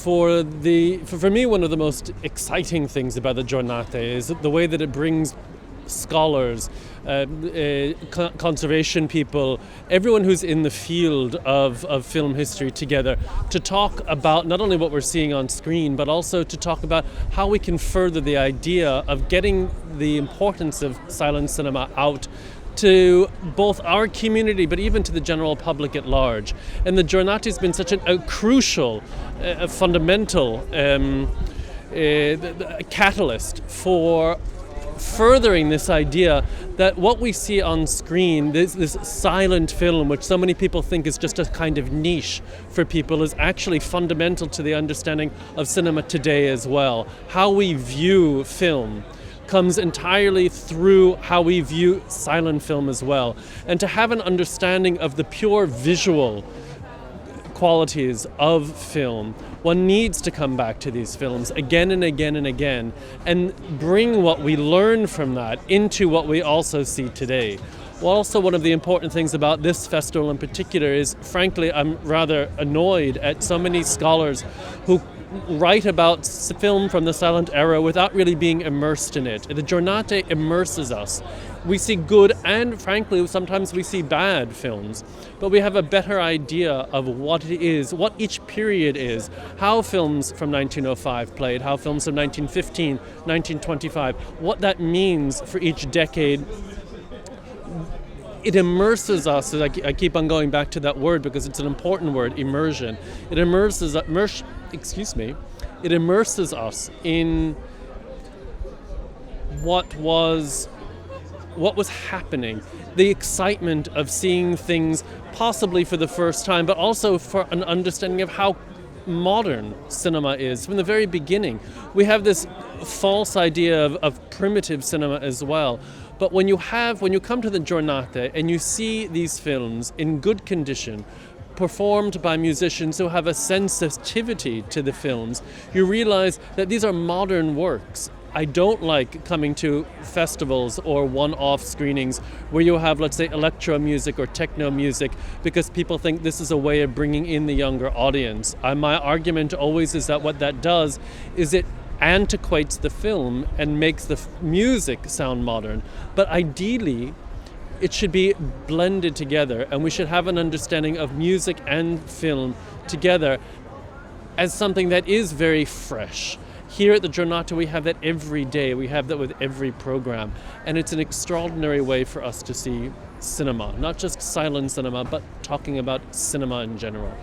for me, one of the most exciting things about the Giornate is the way that it brings scholars, conservation people, everyone who's in the field of film history together to talk about not only what we're seeing on screen, but also to talk about how we can further the idea of getting the importance of silent cinema out to both our community, but even to the general public at large. And the Giornate has been such a crucial, fundamental catalyst for furthering this idea that what we see on screen, this silent film, which so many people think is just a kind of niche for people, is actually fundamental to the understanding of cinema today as well. How we view film comes entirely through how we view silent film as well. And to have an understanding of the pure visual qualities of film, one needs to come back to these films again and again and again and bring what we learn from that into what we also see today. Well, also one of the important things about this festival in particular is, frankly, I'm rather annoyed at so many scholars who write about film from the silent era without really being immersed in it. The Giornate immerses us. We see good and, frankly, sometimes we see bad films, but we have a better idea of what it is, what each period is, how films from 1905 played, how films from 1915, 1925, what that means for each decade. It immerses us, I keep on going back to that word because it's an important word, immersion. It immerses us in what was happening, the excitement of seeing things possibly for the first time, but also for an understanding of how modern cinema is from the very beginning. We have this false idea of primitive cinema as well. But when you come to the Giornate and you see these films in good condition, performed by musicians who have a sensitivity to the films, you realize that these are modern works. I don't like coming to festivals or one-off screenings where you have, let's say, electro music or techno music because people think this is a way of bringing in the younger audience. My argument always is that what that does is it antiquates the film and makes the music sound modern. But ideally, it should be blended together, and we should have an understanding of music and film together as something that is very fresh. Here at the Giornate, we have that every day. We have that with every program. And it's an extraordinary way for us to see cinema, not just silent cinema, but talking about cinema in general.